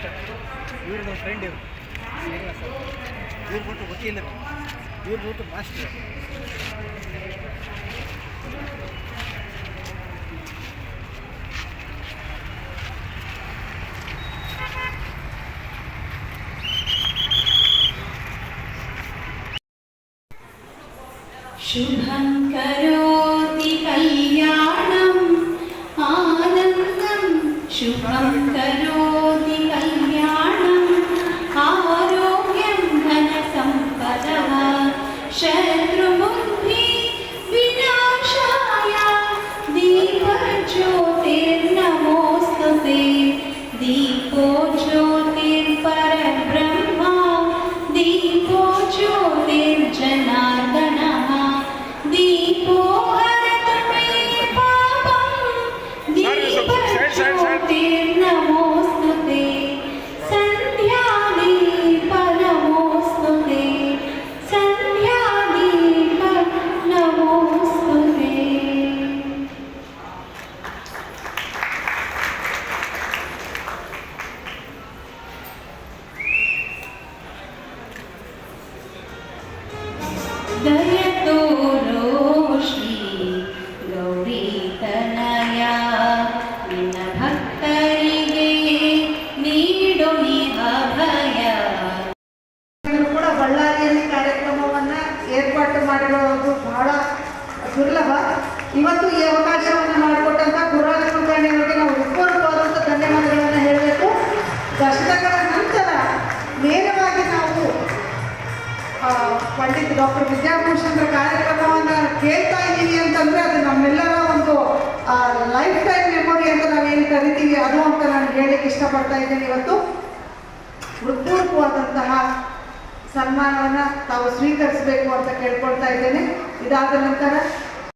ಇವ್ರದ್ದು ಫ್ರೆಂಡ್ ಇವರು ಶ್ರೀನಿವಾಸ ಇವ್ರು ಬಿಟ್ಟು ವಕೀಲರು ಇವ್ರು ಬಿಟ್ಟು ಮಾಸ್ಟರ್. शुभं करोति कल्याणम् आनन्दं शुभं करोति कल्याणम् आरोग्यं धनसम्पदः शत्रुबुद्धि विनाशाय दीपज्योतिर्नमोस्तुते दीपो ज्योतिर्परब्रह्मा दीपो ज्योतिर्जनार्दनः दीपो हरतु मे पापं दीपज्योतिर्नमोस्तुते संध्यादीप नमोस्तुते संध्यादीप नमोस्तुते. दयतो श्री गौरीतनय ನಿನ್ನ ಭಕ್ತರಿಗೆ ನೀಡುನಿ ಅಭಯ. ಕೂಡ ಬಳ್ಳಾರಿಯಲ್ಲಿ ಕಾರ್ಯಕ್ರಮವನ್ನು ಏರ್ಪಾಟು ಮಾಡಿರೋದು ಬಹಳ ದುರ್ಲಭ. ಇವತ್ತು ಈ ಅವಕಾಶವನ್ನು ಮಾಡಿಕೊಟ್ಟಂಥ ಗುರುರಾಜ ಕುಲಕರ್ಣಿಯವರಿಗೆ ನಾವು ಹೃತ್ಪೂರ್ವಕವಾದಂಥ ಧನ್ಯವಾದಗಳನ್ನು ಹೇಳಬೇಕು. ದಶಕಗಳ ನಂತರ ನೇರವಾಗಿ ನಾವು ಪಂಡಿತ್ ಡಾಕ್ಟರ್ ವಿದ್ಯಾಭೂಷಣರ ಕಾರ್ಯಕ್ರಮವನ್ನು ಕೇಳ್ತಾ ಇದ್ದೀವಿ ಅಂತಂದರೆ ಅದು ನಮ್ಮೆಲ್ಲರ ಒಂದು ಲೈಫ್ ಟೈಮ್ ಮೆಮೊರಿ ಅಂತ ನಾವೇನು ಕರಿತೀವಿ ಅದು ಅಂತ ನಾನು ಹೇಳಲಿಕ್ಕೆ ಇಷ್ಟಪಡ್ತಾ ಇದ್ದೇನೆ. ಇವತ್ತು ಹೃತ್ಪೂರ್ವಕವಾದಂತಹ ಸನ್ಮಾನವನ್ನು ತಾವು ಸ್ವೀಕರಿಸಬೇಕು ಅಂತ ಕೇಳ್ಕೊಳ್ತಾ ಇದ್ದೇನೆ. ಇದಾದ ನಂತರ